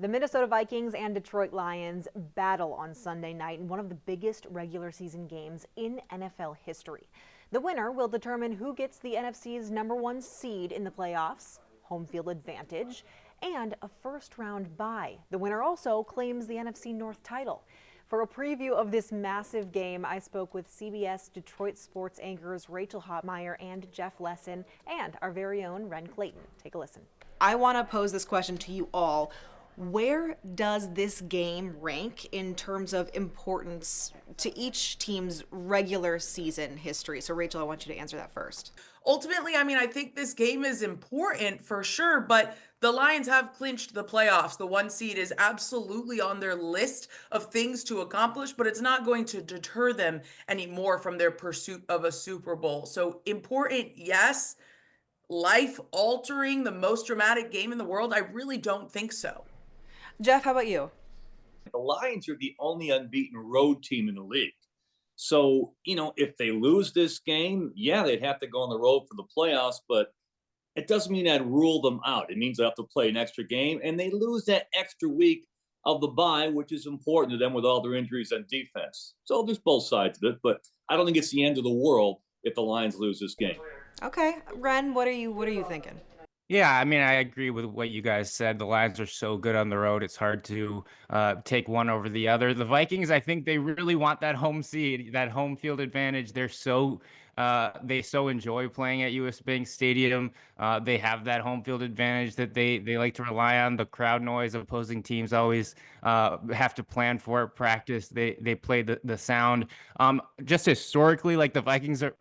The Minnesota Vikings and Detroit Lions battle on Sunday night in one of the biggest regular season games in NFL history. The winner will determine who gets the NFC's #1 seed in the playoffs, home field advantage, and a first-round bye. The winner also claims the NFC North title. For a preview of this massive game, I spoke with CBS Detroit sports anchors Rachel Hopmayer and Jeff Lesson and our very own Ren Clayton. Take a listen. I want to pose this question to you all. Where does this game rank in terms of importance to each team's regular season history? So, Rachel, I want you to answer that first. Ultimately, I think this game is important for sure, but the Lions have clinched the playoffs. The 1 seed is absolutely on their list of things to accomplish, but it's not going to deter them anymore from their pursuit of a Super Bowl. So important, yes. Life altering, the most dramatic game in the world? I really don't think so. Jeff, how about you? The Lions are the only unbeaten road team in the league. So, if they lose this game, yeah, they'd have to go on the road for the playoffs, but it doesn't mean I'd rule them out. It means they have to play an extra game, and they lose that extra week of the bye, which is important to them with all their injuries on defense. So there's both sides of it, but I don't think it's the end of the world if the Lions lose this game. Okay, Ren, what are you thinking? Yeah, I agree with what you guys said. The Lions are so good on the road; it's hard to take one over the other. The Vikings, I think they really want that home seed, that home field advantage. They so enjoy playing at US Bank Stadium. They have that home field advantage that they like to rely on. The crowd noise, opposing teams always have to plan for it, practice. They play the sound. Just historically, like the Vikings are,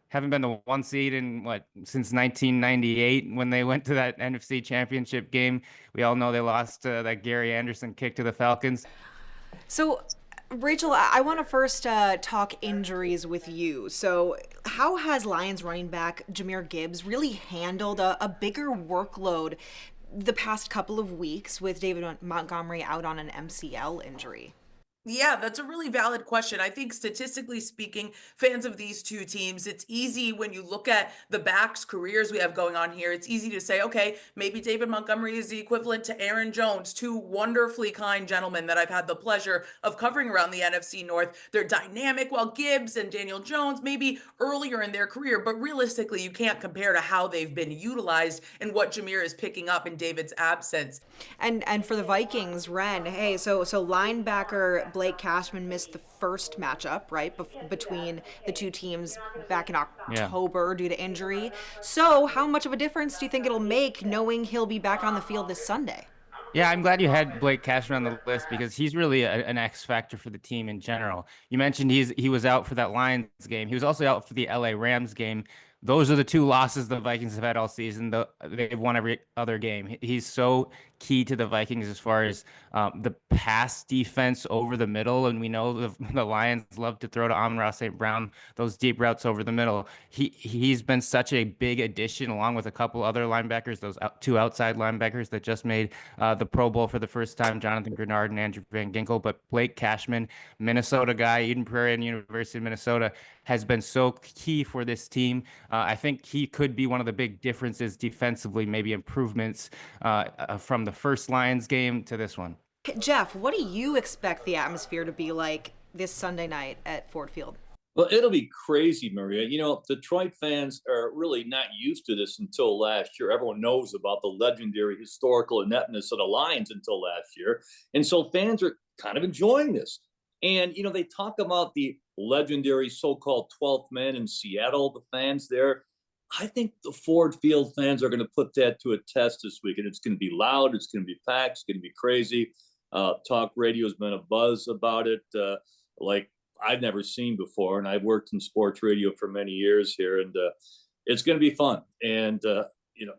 haven't been the 1 seed in since 1998 when they went to that NFC Championship game. We all know they lost that Gary Anderson kick to the Falcons. So, Rachel, I want to first talk injuries with you. So, how has Lions running back Jahmyr Gibbs really handled a bigger workload the past couple of weeks with David Montgomery out on an MCL injury? Yeah, that's a really valid question. I think statistically speaking, fans of these two teams, it's easy when you look at the backs' careers we have going on here. It's easy to say, okay, maybe David Montgomery is the equivalent to Aaron Jones, two wonderfully kind gentlemen that I've had the pleasure of covering around the NFC North. They're dynamic, while Gibbs and Daniel Jones maybe earlier in their career, but realistically, you can't compare to how they've been utilized and what Jahmyr is picking up in David's absence. And for the Vikings, Ren, hey, so linebacker Blake Cashman missed the first matchup, right, between the two teams back in October due to injury. So how much of a difference do you think it'll make knowing he'll be back on the field this Sunday? Yeah, I'm glad you had Blake Cashman on the list because he's really an X factor for the team in general. You mentioned he was out for that Lions game. He was also out for the LA Rams game. Those are the two losses the Vikings have had all season. They've won every other game. He's so key to the Vikings as far as the pass defense over the middle, and we know the Lions love to throw to Amon-Ra St. Brown those deep routes over the middle. He's been such a big addition, along with a couple other linebackers, two outside linebackers that just made the Pro Bowl for the first time, Jonathan Grenard and Andrew Van Ginkel. But Blake Cashman, Minnesota guy, Eden Prairie and University of Minnesota, has been so key for this team. I think he could be one of the big differences defensively, maybe improvements from the first Lions game to this one. Jeff, what do you expect the atmosphere to be like this Sunday night at Ford Field? Well, it'll be crazy, Maria. Detroit fans are really not used to this until last year. Everyone knows about the legendary historical ineptness of the Lions until last year. And so fans are kind of enjoying this. And, they talk about the legendary so-called 12th man in Seattle, the fans there. I think the Ford Field fans are going to put that to a test this week. And it's going to be loud. It's going to be packed. It's going to be crazy. Talk radio has been a buzz about it, like I've never seen before. And I've worked in sports radio for many years here. And it's going to be fun. And,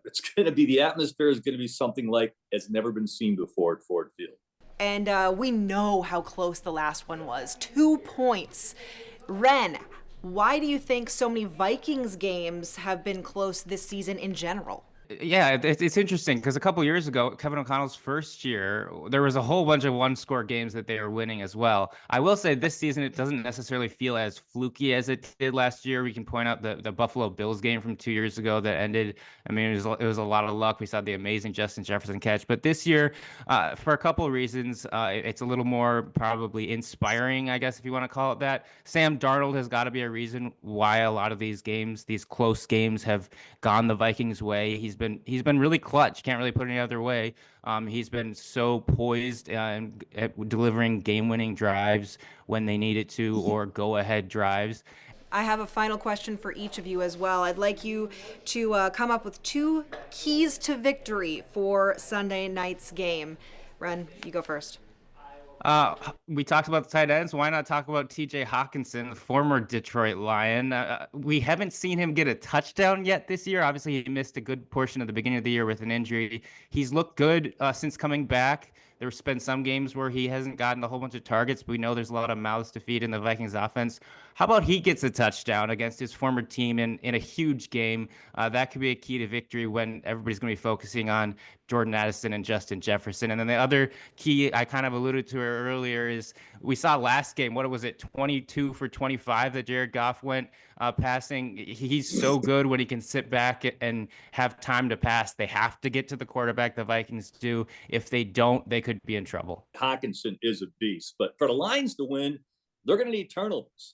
it's going to be, the atmosphere is going to be something like has never been seen before at Ford Field. And we know how close the last one was. 2 points. Ren, why do you think so many Vikings games have been close this season in general? Yeah, it's interesting because a couple years ago, Kevin O'Connell's first year, there was a whole bunch of one-score games that they were winning as well. I will say this season it doesn't necessarily feel as fluky as it did last year. We can point out the Buffalo Bills game from 2 years ago that ended. I mean, it was a lot of luck. We saw the amazing Justin Jefferson catch, but this year, for a couple of reasons, it's a little more probably inspiring, I guess, if you want to call it that. Sam Darnold has got to be a reason why a lot of these games, these close games, have gone the Vikings' way. He's been really clutch. Can't really put it any other way. He's been so poised and at delivering game-winning drives when they needed to, or go-ahead drives. I have a final question for each of you as well. I'd like you to come up with 2 keys to victory for Sunday night's game. Ren, you go first. We talked about the tight ends. Why not talk about TJ Hawkinson, the former Detroit Lion? We haven't seen him get a touchdown yet this year. Obviously, he missed a good portion of the beginning of the year with an injury. He's looked good since coming back. There's been some games where he hasn't gotten a whole bunch of targets, but we know there's a lot of mouths to feed in the Vikings offense. How about he gets a touchdown against his former team in a huge game? That could be a key to victory when everybody's going to be focusing on Jordan Addison and Justin Jefferson. And then the other key I kind of alluded to earlier is we saw last game, what was it, 22 for 25 that Jared Goff went passing. He's so good when he can sit back and have time to pass. They have to get to the quarterback, the Vikings do. If they don't, they could be in trouble. Hawkinson is a beast, but for the Lions to win, they're going to need turnovers.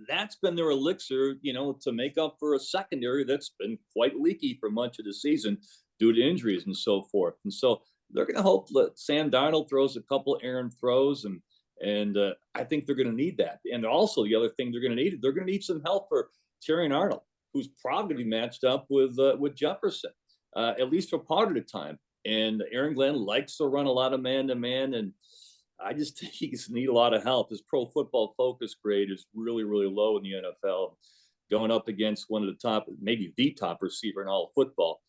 That's been their elixir, to make up for a secondary that's been quite leaky for much of the season due to injuries and so forth. And so they're going to hope that Sam Darnold throws a couple errant throws, and I think they're going to need that. And also the other thing they're going to need some help for Terrion Arnold, who's probably going to be matched up with Jefferson, at least for part of the time. And Aaron Glenn likes to run a lot of man-to-man, and I just think he's need a lot of help. His Pro Football Focus grade is really, really low in the NFL. Going up against one of the top, maybe the top receiver in all of football,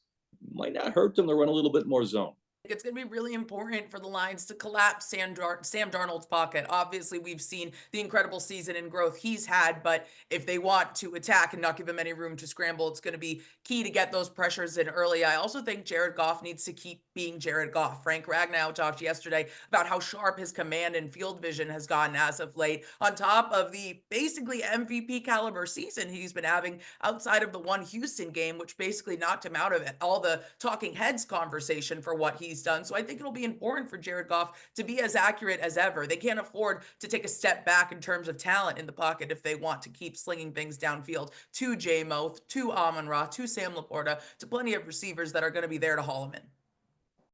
might not hurt them to run a little bit more zone. It's going to be really important for the Lions to collapse Sam Darnold's pocket. Obviously, we've seen the incredible season and growth he's had, but if they want to attack and not give him any room to scramble, it's going to be key to get those pressures in early. I also think Jared Goff needs to keep being Jared Goff. Frank Ragnow talked yesterday about how sharp his command and field vision has gotten as of late, on top of the basically MVP caliber season he's been having outside of the one Houston game, which basically knocked him out of it, all the talking heads conversation for what he's done. So I think it'll be important for Jared Goff to be as accurate as ever. They can't afford to take a step back in terms of talent in the pocket if they want to keep slinging things downfield to J-Mo, to Amon-Ra, to Sam Laporta, to plenty of receivers that are going to be there to haul him in.